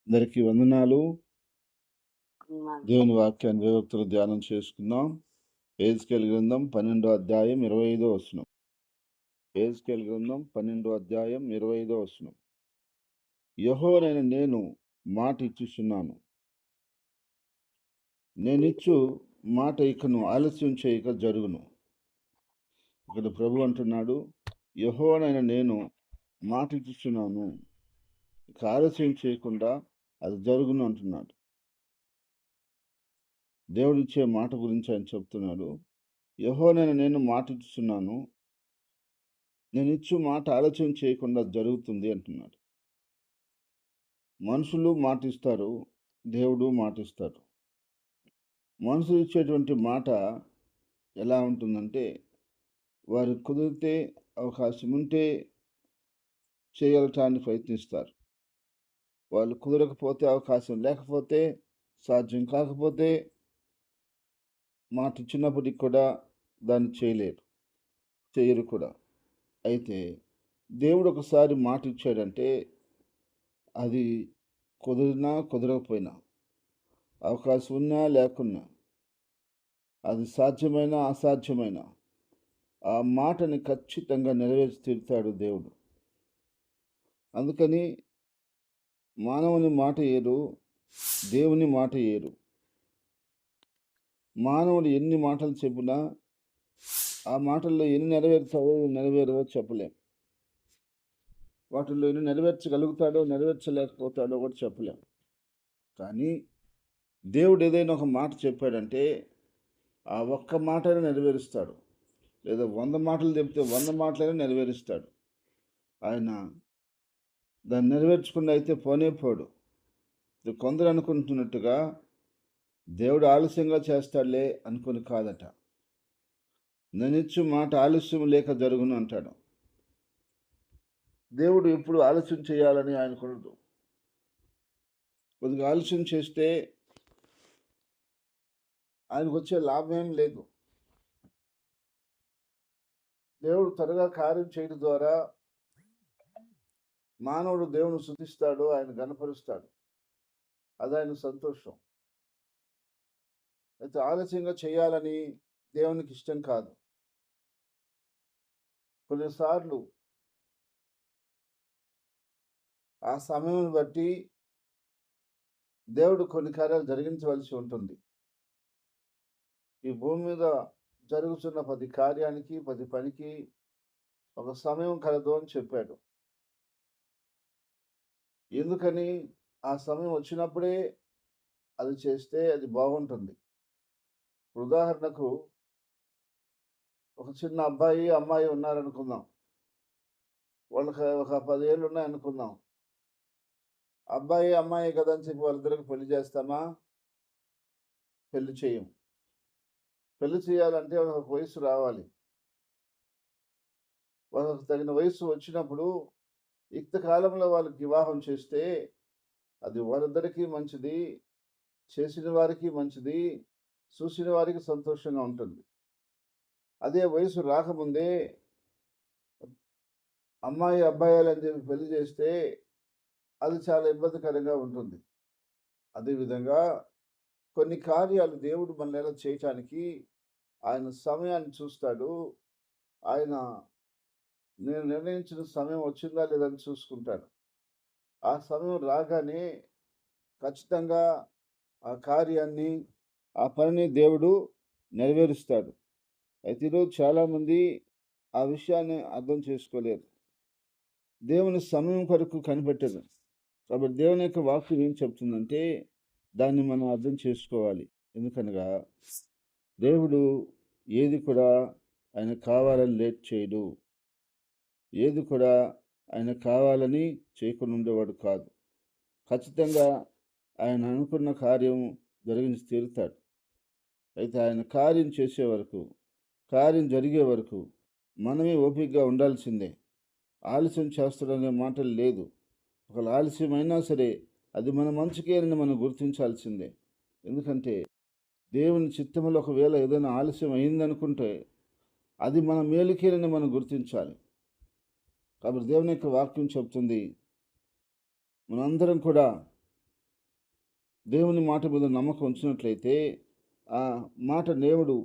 అందరికీ వందనాలు. దేవుని వాక్యాన్ని వివక్తులు ధ్యానం చేసుకుందాం. యెహెజ్కేలు గ్రంథం 12వ అధ్యాయం 25వ వచనం. యెహెజ్కేలు గ్రంథం 12వ అధ్యాయం 25వ వచనం. యెహోవానైన నేను మాట ఇచ్చుచున్నాను, నేనిచ్చు మాట ఇకను ఆలస్యం చేయక జరుగును. ఇక్కడ ప్రభు అంటున్నాడు, యెహోవానైన నేను మాట ఇచ్చుచున్నాను, ఇక ఆలస్యం చేయకుండా అది జరుగును అంటున్నాడు. దేవుడిచ్చే మాట గురించి ఆయన చెప్తున్నాడు. యెహోవానైన నేను మాట ఇచ్చుచున్నాను, నేను ఇచ్చు మాట ఆలస్యం చేయకుండా జరుగుతుంది అంటున్నాడు. మనుషులు మాటిస్తారు, దేవుడు మాటిస్తాడు. మనుషులు ఇచ్చేటువంటి మాట ఎలా ఉంటుందంటే, వారికి కుదిరితే, అవకాశం ఉంటే చేయగలటానికి ప్రయత్నిస్తారు. వాళ్ళు కుదరకపోతే, అవకాశం లేకపోతే, సాధ్యం కాకపోతే, మాట ఇచ్చినప్పటికి కూడా దాన్ని చేయరు కూడా. అయితే దేవుడు ఒకసారి మాట ఇచ్చాడంటే, అది కుదిరినా కుదరకపోయినా, అవకాశం ఉన్నా లేకున్నా, అది సాధ్యమైనా అసాధ్యమైన ఆ మాటని ఖచ్చితంగా నెరవేర్చి తీరుతాడు దేవుడు. అందుకని మానవుని మాట ఏరు, దేవుని మాట ఏరు. మానవుడు ఎన్ని మాటలు చెప్పినా ఆ మాటల్లో ఎన్ని నెరవేరవో చెప్పలేం. వాటిల్లో ఎన్ని నెరవేర్చగలుగుతాడో నెరవేర్చలేకపోతాడో కూడా చెప్పలేం. కానీ దేవుడు ఏదైనా ఒక మాట చెప్పాడంటే ఆ ఒక్క మాటనే నెరవేరుస్తాడు. లేదా 100 మాటలు చెప్తే 100 మాటలైనా నెరవేరుస్తాడు. ఆయన దాన్ని నెరవేర్చకుండా అయితే పోనే పోడు. కొందరు అనుకుంటున్నట్టుగా దేవుడు ఆలస్యంగా చేస్తాడులే అనుకుని కాదట. నేనిచ్చు మాట ఆలస్యం లేక జరుగును అంటాడు. దేవుడు ఎప్పుడు ఆలస్యం చేయాలని ఆయనకున్నదు. కొద్దిగా ఆలస్యం చేస్తే ఆయనకు వచ్చే లాభం ఏం లేదు. దేవుడు త్వరగా కార్యం చేయడం ద్వారా మానవుడు దేవుని స్తుతిస్తాడు, ఆయన గణపరుస్తాడు. అది ఆయన సంతోషం. అయితే ఆలస్యంగా చేయాలని దేవునికి ఇష్టం కాదు. కొన్నిసార్లు ఆ సమయం బట్టి దేవుడు కొన్ని కార్యాలు జరిగించవలసి ఉంటుంది. ఈ భూమి మీద జరుగుతున్న ప్రతి కార్యానికి, ప్రతి పనికి ఒక సమయం కలదు అని చెప్పాడు. ఎందుకని? ఆ సమయం వచ్చినప్పుడే అది చేస్తే అది బాగుంటుంది. ఉదాహరణకు ఒక చిన్న అబ్బాయి, అమ్మాయి ఉన్నారనుకుందాం. వాళ్ళకి ఒక 10 ఏళ్ళు ఉన్నాయనుకుందాం. అబ్బాయి, అమ్మాయి కదా అని చెప్పి వాళ్ళిద్దరికి పెళ్లి చేస్తామా? పెళ్లి చేయం. పెళ్లి చేయాలంటే ఒక వయసు రావాలి. వాళ్ళకి తగిన వయసు వచ్చినప్పుడు యుక్త కాలంలో వాళ్ళకి వివాహం చేస్తే అది వాళ్ళిద్దరికీ మంచిది, చేసిన వారికి మంచిది, చూసిన వారికి సంతోషంగా ఉంటుంది. అదే వయసు రాకముందే అమ్మాయి, అబ్బాయిలని చెప్పి పెళ్లి చేస్తే అది చాలా ఇబ్బందికరంగా ఉంటుంది. అదేవిధంగా కొన్ని కార్యాలు దేవుడు మన ఎలా చేయటానికి ఆయన సమయాన్ని చూస్తాడు. ఆయన నేను నిర్ణయించిన సమయం వచ్చిందా లేదని చూసుకుంటాడు. ఆ సమయం రాగానే ఖచ్చితంగా ఆ కార్యాన్ని, ఆ పనిని దేవుడు నెరవేరుస్తాడు. అయితే ఈరోజు చాలామంది ఆ విషయాన్ని అర్థం చేసుకోలేరు. దేవుని సమయం కొరకు కనిపెట్టరు. కాబట్టి దేవుని యొక్క వాక్యం ఏం చెప్తుందంటే దాన్ని మనం అర్థం చేసుకోవాలి. ఎందుకనగా దేవుడు ఏది కూడా ఆయన కావాలని లేట్ చేయడు. ఏది కూడా ఆయన కావాలని చేయకుండా ఉండేవాడు కాదు. ఖచ్చితంగా ఆయన అనుకున్న కార్యం జరిగించి తీరుతాడు. అయితే ఆయన కార్యం చేసే వరకు, కార్యం జరిగే వరకు మనమే ఓపికగా ఉండాల్సిందే. ఆలస్యం చేస్తాడనే మాటలు లేదు. ఒకవేళ ఆలస్యమైనా సరే అది మన మంచికేనని మనం గుర్తించాల్సిందే. ఎందుకంటే దేవుని చిత్తములో ఒకవేళ ఏదైనా ఆలస్యం అయిందనుకుంటే అది మన మేలుకేనని మనం గుర్తించాలి. కాబట్టి దేవుని యొక్క వాక్యం చెప్తుంది, మనందరం కూడా దేవుని మాట మీద నమ్మకం ఉంచినట్లయితే ఆ మాట దేవుడు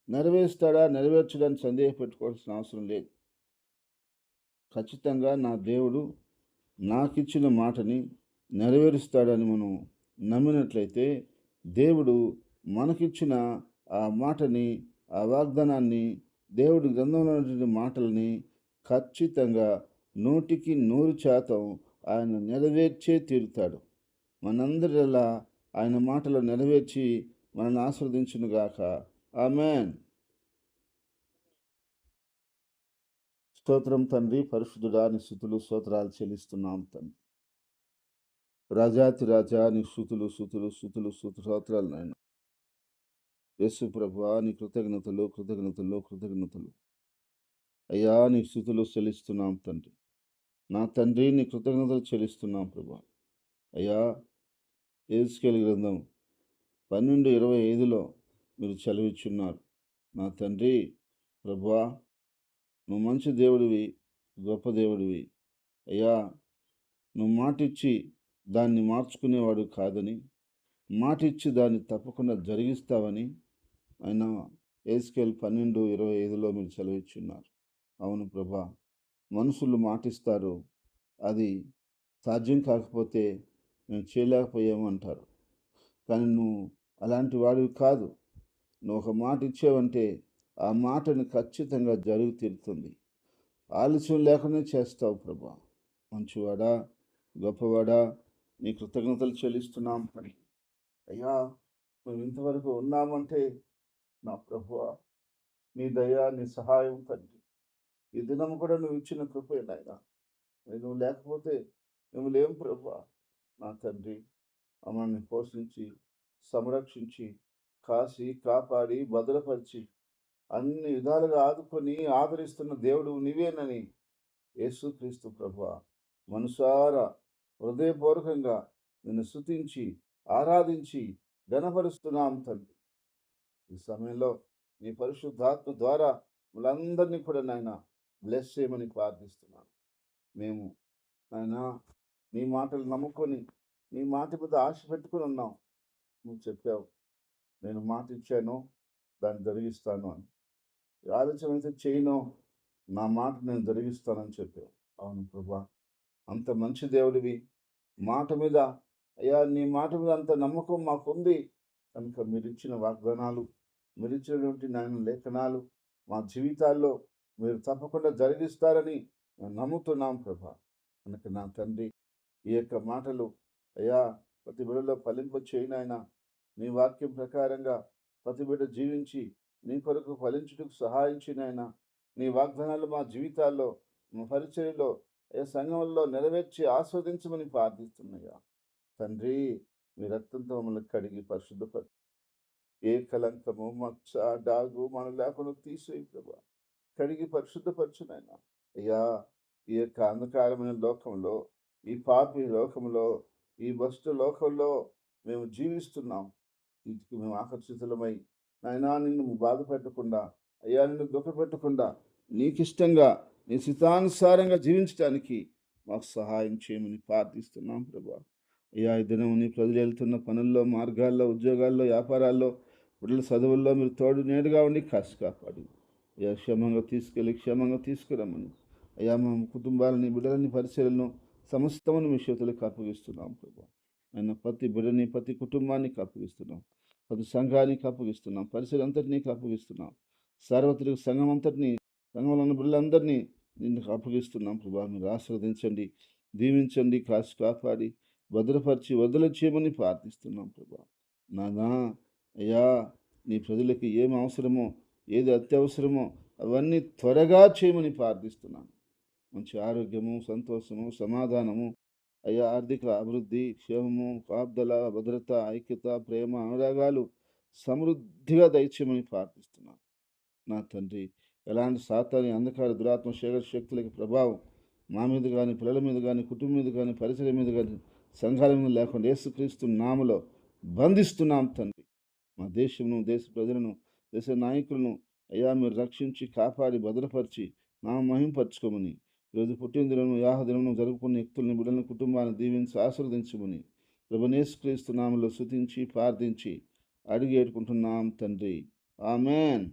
నెరవేరుస్తాడా, నెరవేర్చడా అని సందేహపెట్టుకోవాల్సిన అవసరం లేదు. ఖచ్చితంగా నా దేవుడు నాకిచ్చిన మాటని నెరవేరుస్తాడని మనం నమ్మినట్లయితే, దేవుడు మనకిచ్చిన ఆ మాటని, ఆ వాగ్దానాన్ని, దేవుడి గ్రంథంలో ఉన్నటువంటి మాటల్ని ఖచ్చితంగా 100% ఆయన నెరవేర్చే తీరుతాడు. మనందరిలా ఆయన మాటలు నెరవేర్చి మనల్ని ఆశీర్వదించునుగాక. ఆమేన్. స్తోత్రం తండ్రి, పరిశుద్ధుడా, నీ స్తుతులు స్తోత్రాలు చెల్లిస్తున్నాం తండ్రి. రాజాతి రాజా, నీ స్తుతులు స్తుతులు స్తుతులు స్తోత్రాలు నాయన. యేసు ప్రభువా, నీ కృతజ్ఞతలు కృతజ్ఞతలు కృతజ్ఞతలు. అయ్యా, నీ స్తుతులు చెల్లిస్తున్నాం తండ్రి. నా తండ్రి, నీ కృతజ్ఞతలు చెల్లిస్తున్నాం ప్రభా. అయ్యా, యెహెజ్కేలు గ్రంథం 12:25లో మీరు సెలవిచ్చున్నారు. నా తండ్రి ప్రభువా, నువ్వు మంచి దేవుడివి, గొప్ప దేవుడివి. అయ్యా, నువ్వు మాటిచ్చి దాన్ని మార్చుకునేవాడు కాదని, మాటిచ్చి దాన్ని తప్పకుండా జరిగిస్తావని ఆయన యెహెజ్కేలు 12:25లో మీరు సెలవిచ్చున్నారు. అవును ప్రభా, మనుషులు మాటిస్తారు, అది సాధ్యం కాకపోతే మేము చేయలేకపోయాము అంటారు. కానీ నువ్వు అలాంటి వాడివి కాదు. నువ్వు ఒక మాట ఇచ్చావంటే ఆ మాటని ఖచ్చితంగా జరుగు తీరుతుంది. ఆలస్యం లేకుండా చేస్తావు ప్రభా. మంచివాడా, గొప్పవాడా, నీ కృతజ్ఞతలు చెల్లిస్తున్నాం అని. అయ్యా, మేము ఇంతవరకు ఉన్నామంటే నా ప్రభువా, నీ దయ, నీ సహాయం తండ్రి. ఈ దినం కూడా నువ్వు ఇచ్చిన కృపే నాయనా. నువ్వు లేకపోతే మేము లేము ప్రభువా. నా తండ్రి, మమ్మల్ని పోషించి, సంరక్షించి, కాసి, కాపాడి, భద్రపరిచి, అన్ని విధాలుగా ఆదుకొని ఆదరిస్తున్న దేవుడు నీవేనని యేసుక్రీస్తు ప్రభువా మనసారా హృదయపూర్వకంగా నిన్ను స్తుతించి, ఆరాధించి, ఘనపరుస్తున్నాం తండ్రి. ఈ సమయంలో నీ పరిశుద్ధాత్మ ద్వారా మనందరినీ కూడా నాయన బ్లెస్ చేయమని ప్రార్థిస్తున్నాను. మేము నాయనా నీ మాటలు నమ్ముకొని, నీ మాట మీద ఆశ పెట్టుకొని ఉన్నాం. నువ్వు చెప్పావు, నేను మాట ఇచ్చాను, దాన్ని జరిగిస్తాను అని. ఆలస్యం అయితే చేయను, నా మాట నేను జరిగిస్తానని చెప్పావు. అవును ప్రభా, అంత మంచి దేవుడివి. మాట మీద, అయ్యా, నీ మాట మీద అంత నమ్మకం మాకుంది కనుక మీరిచ్చిన వాగ్దానాలు, మీరిచ్చినటువంటి నాయన లేఖనాలు మా జీవితాల్లో మీరు తప్పకుండా జరిగిస్తారని మేము నమ్ముతున్నాం ప్రభా. కనుక నా తండ్రి, ఈ యొక్క మాటలు అయ్యా ప్రతి బిడ్డలో ఫలింప చేయనాయన. నీ వాక్యం ప్రకారంగా ప్రతి బిడ్డ జీవించి నీ కొరకు ఫలించుటకు సహాయం చేయనాయన. నీ వాగ్దానాలు మా జీవితాల్లో, మా పరిచర్యలో, ఏ సంఘంలో నెరవేర్చి ఆస్వాదించమని ప్రార్థిస్తున్నాయా తండ్రి. మీ రక్తంతో మమ్మల్ని కడిగి పరిశుద్ధపరచు. ఏ కలంకము, మచ్చ, డాగు మనం లేకుండా తీసేయి ప్రభా. కడిగి పరిశుద్ధపరచు నాయన. అయ్యా, ఈ యొక్క అంధకారమైన లోకంలో, ఈ పాపి లోకంలో, ఈ భ్రష్ట లోకంలో మేము జీవిస్తున్నాం. వీటికి మేము ఆకర్షితులమై నాయనా నిన్ను బాధ పెట్టకుండా, అయ్యా నిన్ను దుఃఖపెట్టకుండా, నీకిష్టంగా నీ చిత్తానుసారంగా జీవించడానికి మాకు సహాయం చేయమని ప్రార్థిస్తున్నాం ప్రభా. అయ్యా, ఈ దినం నీ ప్రజలు వెళ్తున్న పనుల్లో, మార్గాల్లో, ఉద్యోగాల్లో, వ్యాపారాల్లో, బిడ్డల చదువుల్లో మీరు తోడు నేడుగా ఉండి కాసి కాపాడి అయ్యా క్షేమంగా తీసుకెళ్ళి క్షేమంగా తీసుకురమ్మని. అయ్యా, మా కుటుంబాలని, బిడ్డలని, పరిచయలను సమస్తమును మీ చేతులకు అప్పగిస్తున్నాం ప్రభా. ఆయన ప్రతి బిడ్డని, ప్రతి కుటుంబానికి అప్పగిస్తున్నాం. ప్రతి సంఘానికి అప్పగిస్తున్నాం. పరిసరం అంతటినీ అప్పగిస్తున్నాం. సార్వత్రిక సంఘం అంతటినీ, సంఘంలో ఉన్న బిడ్డలందరినీ నిన్ను అప్పగిస్తున్నాం ప్రభా. మీరు ఆశీర్వదించండి, దీవించండి, కాసి కాపాడి, భద్రపరిచి, వదల చేయమని ప్రార్థిస్తున్నాం ప్రభా. నానా అయ్యా, నీ ప్రజలకి ఏం అవసరమో, ఏది అత్యవసరమో అవన్నీ త్వరగా చేయమని ప్రార్థిస్తున్నాను. మంచి ఆరోగ్యము, సంతోషము, సమాధానము, అయ్యా ఆర్థిక అభివృద్ధి, క్షేమము, కాపుదల, భద్రత, ఐక్యత, ప్రేమ, అనురాగాలు సమృద్ధిగా దయచేయమని ప్రార్థిస్తున్నాను. నా తండ్రి, ఎలాంటి సాతాని అంధకార దురాత్మ శక్తులకి ప్రభావం మా మీద కానీ, పిల్లల మీద కానీ, కుటుంబం మీద కానీ, పరిసరం మీద కానీ, సంఘాల మీద లేకుండా యేసుక్రీస్తు నామములో బంధిస్తున్నాం తండ్రి. మా దేశమును, దేశ ప్రజలను, దేశ నాయకులను అయ్యా మీరు రక్షించి, కాపాడి, భద్రపరిచి, నా మహింపరచుకోమని, ఈరోజు పుట్టినదినము, యాహదినమును జరుపుకున్న వ్యక్తులను, బిడ్డలను, కుటుంబాన్ని దీవించి ఆశీర్వదించమని, ప్రభువైన యేసుక్రీస్తు నామములో స్తుతించి ప్రార్థించి అడిగి వేడుకుంటున్నాం తండ్రి. ఆమేన్.